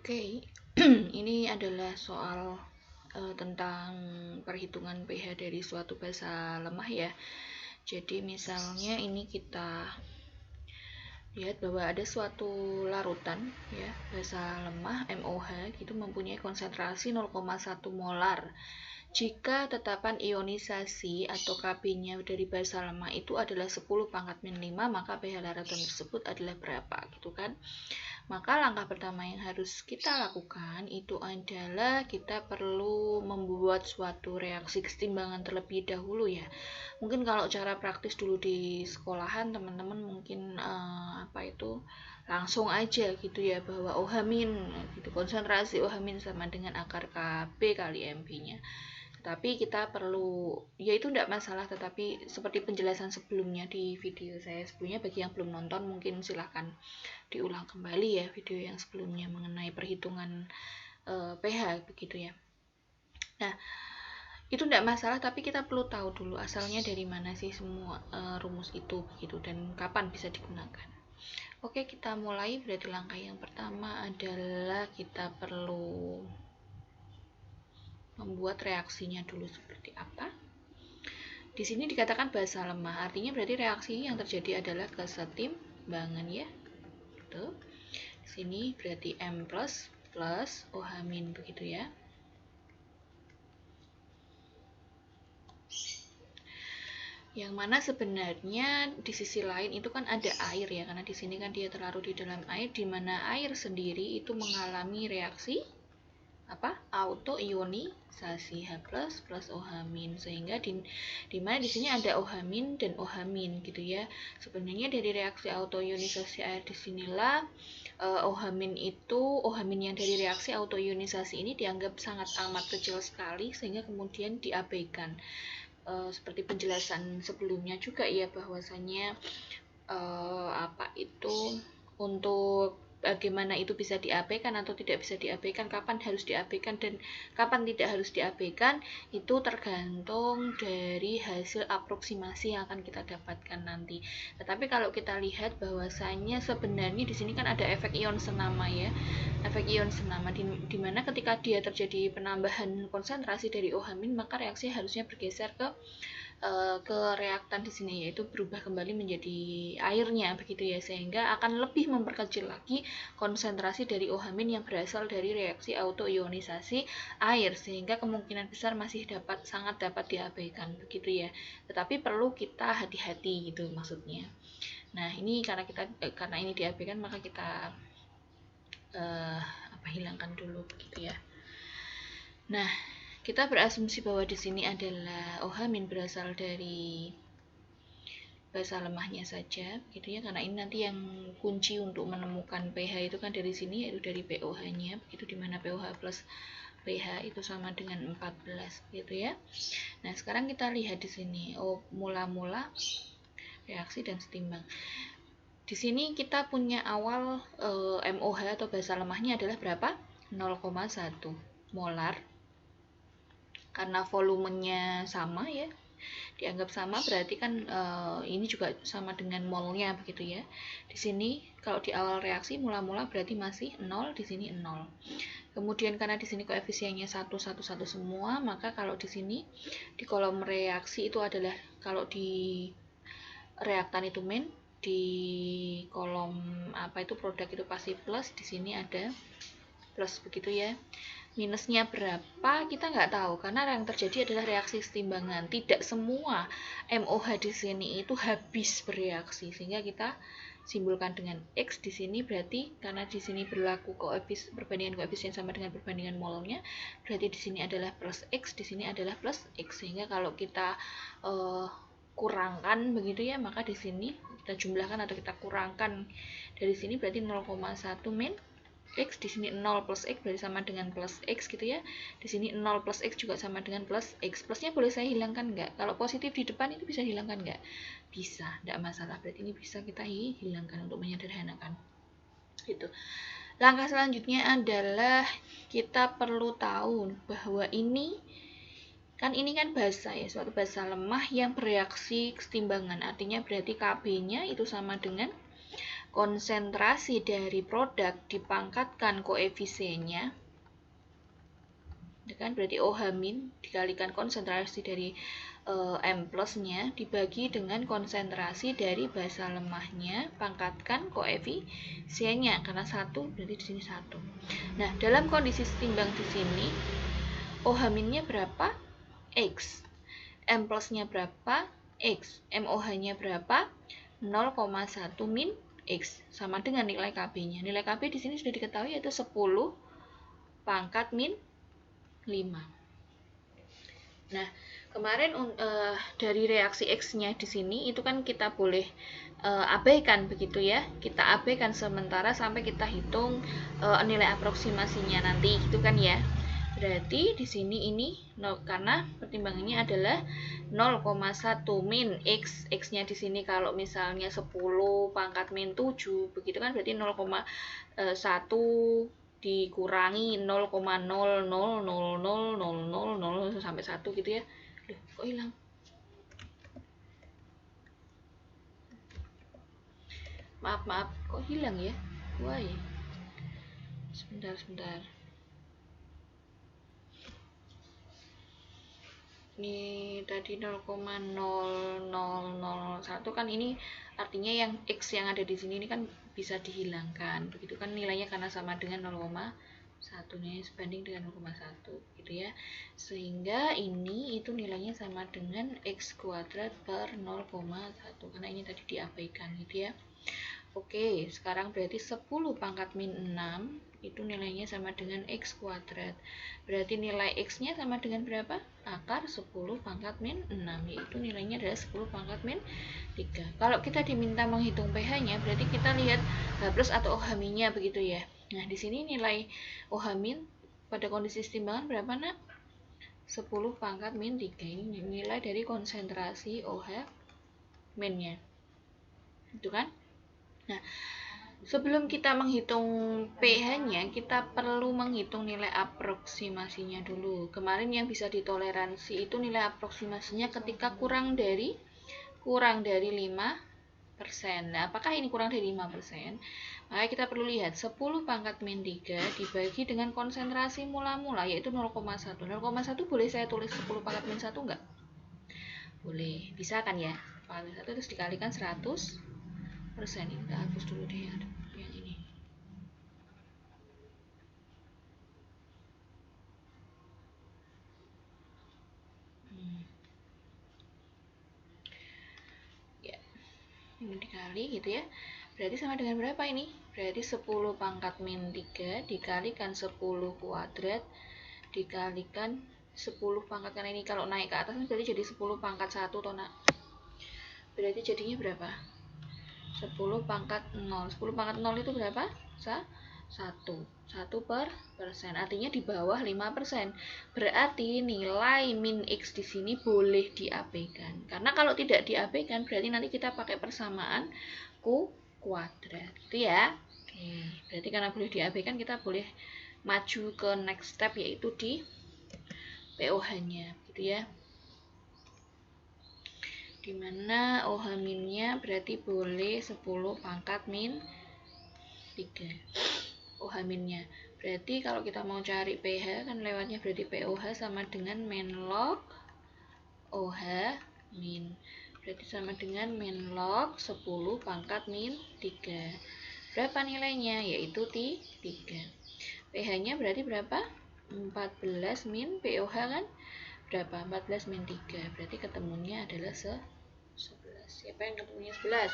Oke, ini adalah soal tentang perhitungan pH dari suatu basa lemah ya. Jadi misalnya ini kita lihat bahwa ada suatu larutan ya, basa lemah MOH gitu mempunyai konsentrasi 0,1 molar. Jika tetapan ionisasi atau Kb-nya dari basa lemah itu adalah 10⁻⁵, maka pH larutan tersebut adalah berapa gitu kan. Maka langkah pertama yang harus kita lakukan itu adalah kita perlu membuat suatu reaksi kesetimbangan terlebih dahulu ya. Mungkin kalau cara praktis dulu di sekolahan teman-teman mungkin langsung aja gitu ya, bahwa OH- gitu, konsentrasi OH- sama dengan akar Kb kali Mb-nya. Tapi kita perlu, ya itu tidak masalah, tetapi seperti penjelasan sebelumnya di video saya sebelumnya, bagi yang belum nonton mungkin silahkan diulang kembali ya video yang sebelumnya mengenai perhitungan pH begitu ya. Nah, itu tidak masalah, tapi kita perlu tahu dulu asalnya dari mana sih semua rumus itu begitu, dan kapan bisa digunakan. Oke, kita mulai. Berarti langkah yang pertama adalah kita perlu membuat reaksinya dulu seperti apa. Di sini dikatakan basa lemah, artinya berarti reaksi yang terjadi adalah kesetimbangan ya. Gitu. Di sini berarti M plus OH- begitu ya. Yang mana sebenarnya di sisi lain itu kan ada air ya, karena di sini kan dia terlarut di dalam air, di mana air sendiri itu mengalami reaksi autoionisasi H+ plus OH- sehingga di mana di sini ada OH- dan OH- gitu ya. Sebenarnya dari reaksi autoionisasi air disinilah OH- yang dari reaksi autoionisasi ini dianggap sangat amat kecil sekali sehingga kemudian diabaikan. Seperti penjelasan sebelumnya juga ya, bahwasanya untuk bagaimana itu bisa diabaikan atau tidak bisa diabaikan, kapan harus diabaikan dan kapan tidak harus diabaikan, itu tergantung dari hasil aproksimasi yang akan kita dapatkan nanti. Tetapi kalau kita lihat bahwasanya sebenarnya di sini kan ada efek ion senama ya, efek ion senama di mana ketika dia terjadi penambahan konsentrasi dari OH- maka reaksi harusnya bergeser ke reaktan di sini, yaitu berubah kembali menjadi airnya begitu ya, sehingga akan lebih memperkecil lagi konsentrasi dari OH- yang berasal dari reaksi autoionisasi air, sehingga kemungkinan besar masih sangat dapat diabaikan begitu ya. Tetapi perlu kita hati-hati gitu maksudnya. Nah, ini karena ini diabaikan, maka kita hilangkan dulu begitu ya. Nah, kita berasumsi bahwa di sini adalah OH- berasal dari basa lemahnya saja, gitu ya, karena ini nanti yang kunci untuk menemukan pH itu kan dari sini, yaitu dari pOH-nya, begitu, dimana pOH plus pH itu sama dengan 14, gitu ya. Nah, sekarang kita lihat di sini, mula-mula reaksi dan setimbang. Di sini kita punya awal MOH atau basa lemahnya adalah berapa? 0,1 molar. Karena volumenya sama ya, dianggap sama, berarti kan ini juga sama dengan molnya begitu ya. Di sini kalau di awal reaksi mula-mula berarti masih 0, di sini 0. Kemudian karena di sini koefisiennya 1 1 1 semua, maka kalau di sini di kolom reaksi itu adalah, kalau di reaktan itu min, di kolom produk itu pasti plus, di sini ada plus begitu ya. Minusnya berapa kita nggak tahu, karena yang terjadi adalah reaksi kesetimbangan. Tidak semua MOH di sini itu habis bereaksi, sehingga kita simbolkan dengan X di sini, berarti karena di sini berlaku perbandingan koefisien sama dengan perbandingan molnya, berarti di sini adalah plus X, di sini adalah plus X, sehingga kalau kita kurangkan begitu ya, maka di sini kita jumlahkan atau kita kurangkan dari sini, berarti 0,1 min X, di sini 0 plus X berarti sama dengan plus X gitu ya. Di sini 0 plus X juga sama dengan plus X. Plusnya boleh saya hilangkan nggak? Kalau positif di depan itu bisa hilangkan nggak? Bisa, nggak masalah. Berarti ini bisa kita hilangkan untuk menyederhanakan. Gitu. Langkah selanjutnya adalah kita perlu tahu bahwa ini kan basa ya, suatu basa lemah yang bereaksi kesetimbangan. Artinya berarti Kb-nya itu sama dengan konsentrasi dari produk dipangkatkan koefisiennya, kan berarti OH min dikalikan konsentrasi dari M plusnya dibagi dengan konsentrasi dari basa lemahnya pangkatkan koefisiennya, karena 1 berarti di sini 1. Nah, dalam kondisi setimbang di sini OH minnya berapa? X. M plusnya berapa? X. MOH-nya berapa? 0,1 min X, sama dengan nilai KB-nya. Nilai KB di sini sudah diketahui, yaitu 10 pangkat min 5. Nah, kemarin dari reaksi X-nya di sini itu kan kita boleh abaikan begitu ya. Kita abaikan sementara sampai kita hitung nilai aproksimasinya nanti gitu kan ya. Berarti di sini ini karena pertimbangannya adalah 0,1 min X. X-nya di sini kalau misalnya 10 pangkat min 7 begitu kan, berarti 0,1 dikurangi 0,0000000 sampai 1 gitu ya. Loh, kok hilang? Maaf, kok hilang ya? Why? Sebentar. Ini tadi 0,0001 kan, ini artinya yang X yang ada di sini ini kan bisa dihilangkan. Begitu kan nilainya karena sama dengan 0,1 nya sebanding dengan 0,1 gitu ya. Sehingga ini itu nilainya sama dengan X kuadrat per 0,1 karena ini tadi diabaikan gitu ya. Oke, sekarang berarti 10 pangkat min 6 itu nilainya sama dengan X kuadrat. Berarti nilai X-nya sama dengan berapa? Akar 10 pangkat min 6, yaitu nilainya adalah 10 pangkat min 3. Kalau kita diminta menghitung pH-nya, berarti kita lihat H plus atau OH min-nya begitu ya. Nah, di sini nilai OH min pada kondisi setimbangan berapa, Nak? 10 pangkat min 3. Ini nilai dari konsentrasi OH min-nya. Itu kan? Nah, sebelum kita menghitung pH-nya, kita perlu menghitung nilai aproksimasinya dulu. Kemarin yang bisa ditoleransi itu nilai aproksimasinya ketika kurang dari 5%. Nah, apakah ini kurang dari 5%? Maka kita perlu lihat 10 pangkat min 3 dibagi dengan konsentrasi mula-mula, yaitu 0,1. 0,1 boleh saya tulis 10 pangkat min 1 enggak? Boleh, bisa kan ya? Pangkat min 1 terus dikalikan 100%. Ini kita hapus dulu deh yang ini. Ya, ini dikali gitu ya. Berarti sama dengan berapa ini? Berarti 10 pangkat min 3 dikalikan 10 kuadrat dikalikan 10 pangkat, karena ini kalau naik ke atas berarti jadi 10 pangkat 1 toh, Nak. Berarti jadinya berapa? 10 pangkat 0. 10 pangkat 0 itu berapa? 1%. Artinya di bawah 5%. Berarti nilai min X di sini boleh diabaikan. Karena kalau tidak diabaikan berarti nanti kita pakai persamaan kuadrat. Gitu ya. Oke, berarti karena boleh diabaikan kita boleh maju ke next step, yaitu di POH-nya, gitu ya. Dimana OH min-nya berarti boleh 10 pangkat min 3. OH min-nya berarti kalau kita mau cari pH kan lewatnya berarti POH sama dengan min log OH min. Berarti sama dengan min log 10 pangkat min 3. Berapa nilainya? Yaitu 3. pH-nya berarti berapa? 14 min POH kan? Berapa? 14 min 3. Berarti ketemunya adalah 11. Siapa yang ketemunya 11?